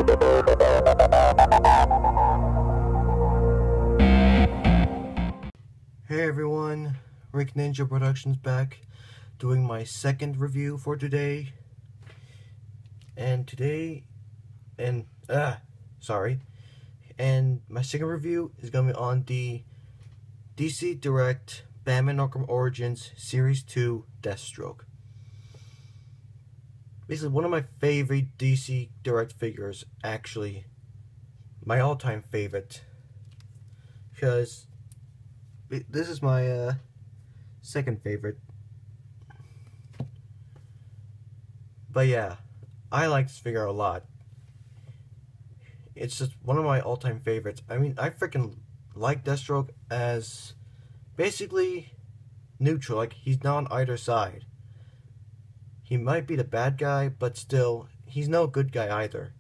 Hey everyone, Rick Ninja Productions back, doing my second review for today. And my second review is going to be on the DC Direct Batman Arkham Origins Series 2 Deathstroke. Basically one of my favorite DC Direct figures, actually. My all-time favorite. Because this is my second favorite. But yeah, I like this figure a lot. It's just one of my all-time favorites. I mean, I freaking like Deathstroke as basically neutral. Like, he's not on either side. He might be the bad guy, but still, he's no good guy either.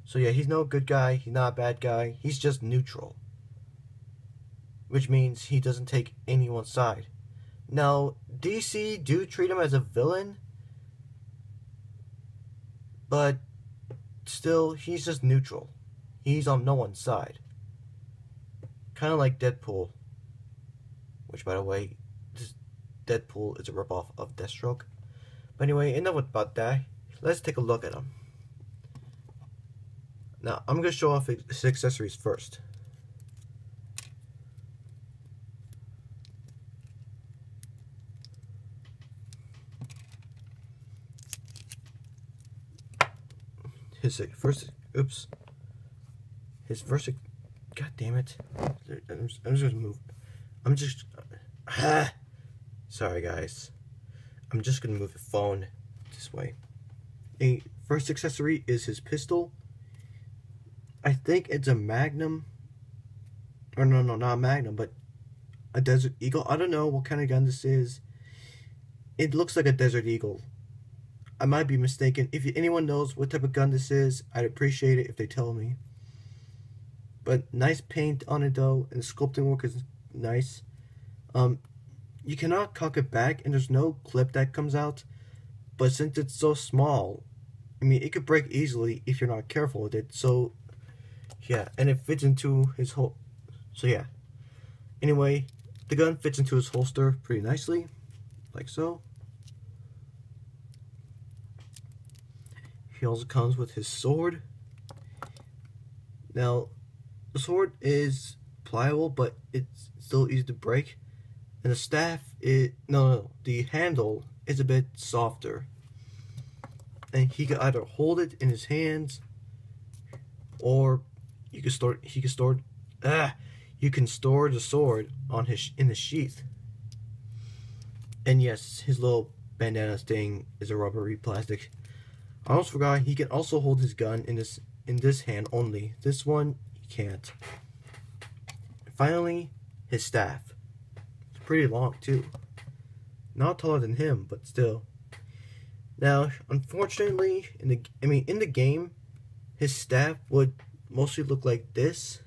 So yeah, he's no good guy, he's not a bad guy, he's just neutral. Which means he doesn't take anyone's side. Now, DC do treat him as a villain, but still, he's just neutral. He's on no one's side. Kind of like Deadpool. Which, by the way, this Deadpool is a ripoff of Deathstroke. But anyway, enough about that. Let's take a look at him. Now, I'm going to show off his accessories first. His first, god damn it. I'm just going to move. Sorry guys. I'm just going to move the phone this way. The first accessory is his pistol. I think it's a Magnum. Or no, not a Magnum, but a Desert Eagle. I don't know what kind of gun this is. It looks like a Desert Eagle. I might be mistaken. If anyone knows what type of gun this is, I'd appreciate it if they tell me. But nice paint on it though, and the sculpting work is nice. You cannot cock it back, and there's no clip that comes out. But since it's so small, I mean, it could break easily if you're not careful with it. So yeah, and it fits into his whole. So yeah. Anyway, the gun fits into his holster pretty nicely, like so. He also comes with his sword. Now, the sword is pliable, but it's still easy to break. And the staff is the handle is a bit softer. And he can either hold it in his hands, or you can store the sword on in the sheath. And yes, his little bandana thing is a rubbery plastic. I almost forgot he can also hold his gun in this hand only. This one he can't. Finally, his staff. It's pretty long too. Not taller than him, but still. Now, unfortunately, in the game, his staff would mostly look like this.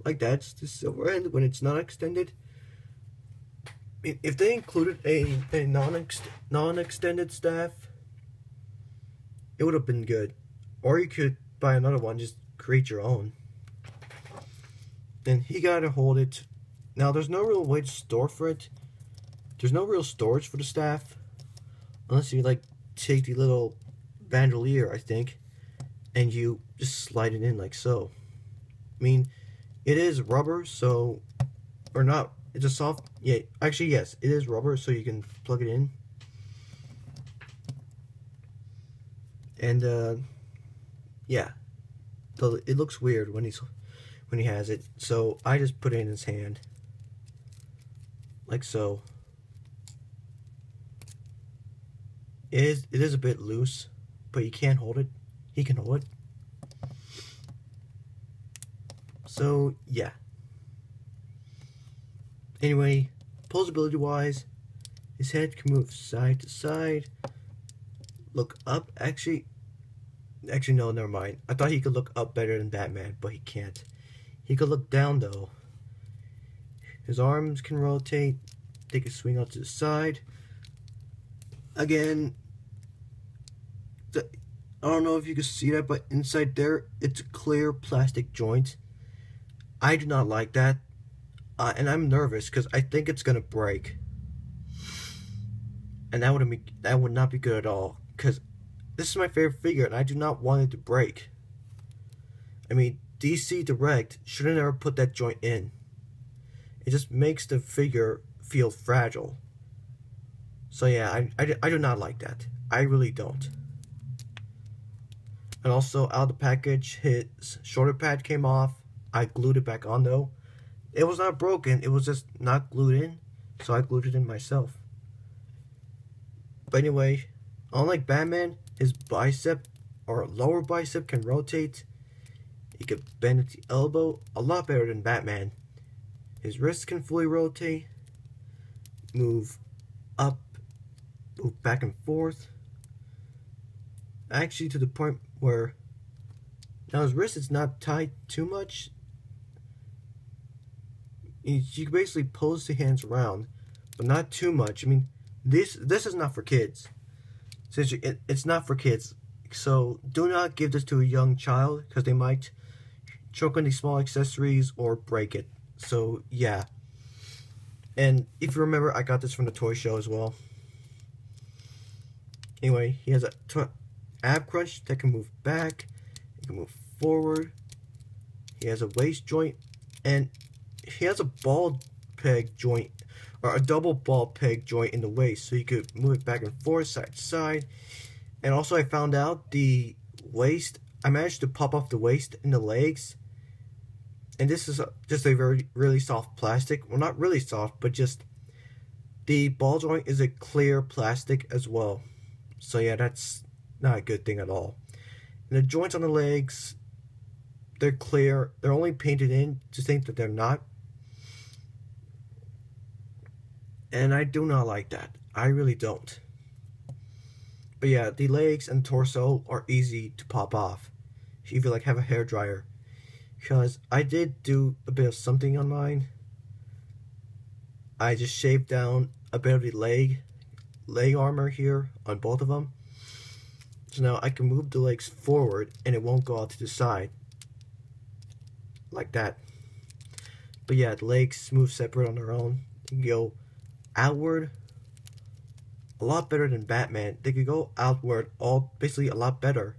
Like that's the silver end when it's not extended. If they included a non-extended staff, it would have been good. Or you could buy another one, just create your own. Then he gotta hold it. Now there's no real way to store for it. There's no real storage for the staff, unless you like take the little bandolier, I think, and you just slide it in like so. I mean, it is rubber, so, or not. It's a soft, yeah, actually yes, it is rubber, so you can plug it in. And yeah, so it looks weird when he has it. So I just put it in his hand, like so. It is a bit loose, but you can't hold it. He can hold it. So yeah. Anyway, posability wise, his head can move side to side, look up. Actually no, never mind. I thought he could look up better than Batman, but he can't. He could look down though. His arms can rotate, they can swing out to the side. Again, I don't know if you can see that, but inside there, it's a clear plastic joint. I do not like that, and I'm nervous because I think it's gonna break, and that would not be good at all. Because this is my favorite figure, and I do not want it to break. I mean, DC Direct shouldn't ever put that joint in. It just makes the figure feel fragile. So yeah, I do not like that. I really don't. And also, out of the package, his shoulder pad came off. I glued it back on though. It was not broken, it was just not glued in. So I glued it in myself. But anyway, unlike Batman, his bicep or lower bicep can rotate. He can bend at the elbow a lot better than Batman. His wrists can fully rotate, move up, move back and forth. Actually, to the point where now his wrist is not tied too much. You can basically pose the hands around, but not too much. I mean, this is not for kids. It's not for kids. So do not give this to a young child because they might choke on these small accessories or break it. So yeah. And if you remember, I got this from the toy show as well. Anyway, he has a ab crunch that can move back, he can move forward. He has a waist joint, and he has a ball peg joint, or a double ball peg joint in the waist, so you could move it back and forth, side to side. And also, I found out the waist, I managed to pop off the waist and the legs. And this is just a really soft plastic. Well, not really soft, but just the ball joint is a clear plastic as well. So yeah, that's not a good thing at all. And the joints on the legs, they're clear. They're only painted in to think that they're not. And I do not like that. I really don't. But yeah, the legs and torso are easy to pop off if you like have a hairdryer. Because I did do a bit of something on mine. I just shaved down a bit of the leg armor here on both of them. So now I can move the legs forward and it won't go out to the side. Like that. But yeah, the legs move separate on their own. You can go outward a lot better than Batman. They could go outward basically a lot better.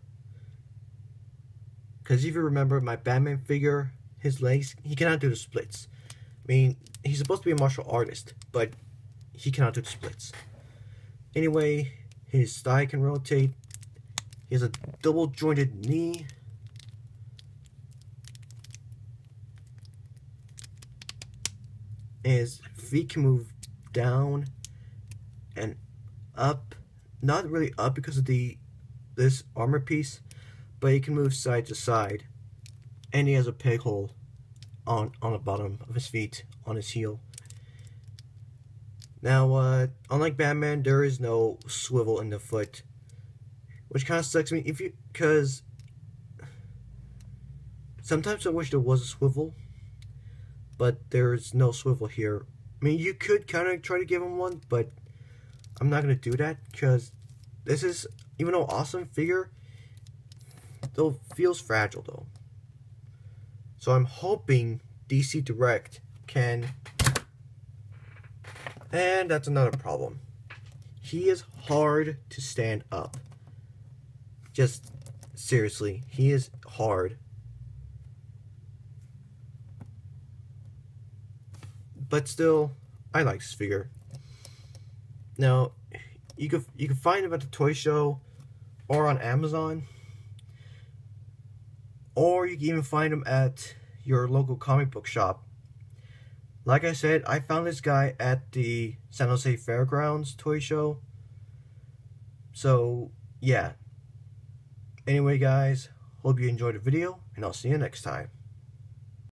Because if you remember my Batman figure, his legs, he cannot do the splits. I mean, he's supposed to be a martial artist, but he cannot do the splits. Anyway, his thigh can rotate. He has a double jointed knee. And his feet can move down and up. Not really up because of this armor piece, but he can move side to side. And he has a peg hole on the bottom of his feet, on his heel. Now, unlike Batman, there is no swivel in the foot, which kind of sucks me. Because sometimes I wish there was a swivel, but there's no swivel here. I mean, you could kind of try to give him one, but I'm not going to do that because this is, even though awesome figure, though feels fragile though. So I'm hoping DC Direct can, and that's another problem. He is hard to stand up. Just seriously, he is hard. But still, I like this figure. Now, you can find him at the toy show or on Amazon. Or you can even find him at your local comic book shop. Like I said, I found this guy at the San Jose Fairgrounds toy show. So, yeah. Anyway, guys, hope you enjoyed the video, and I'll see you next time.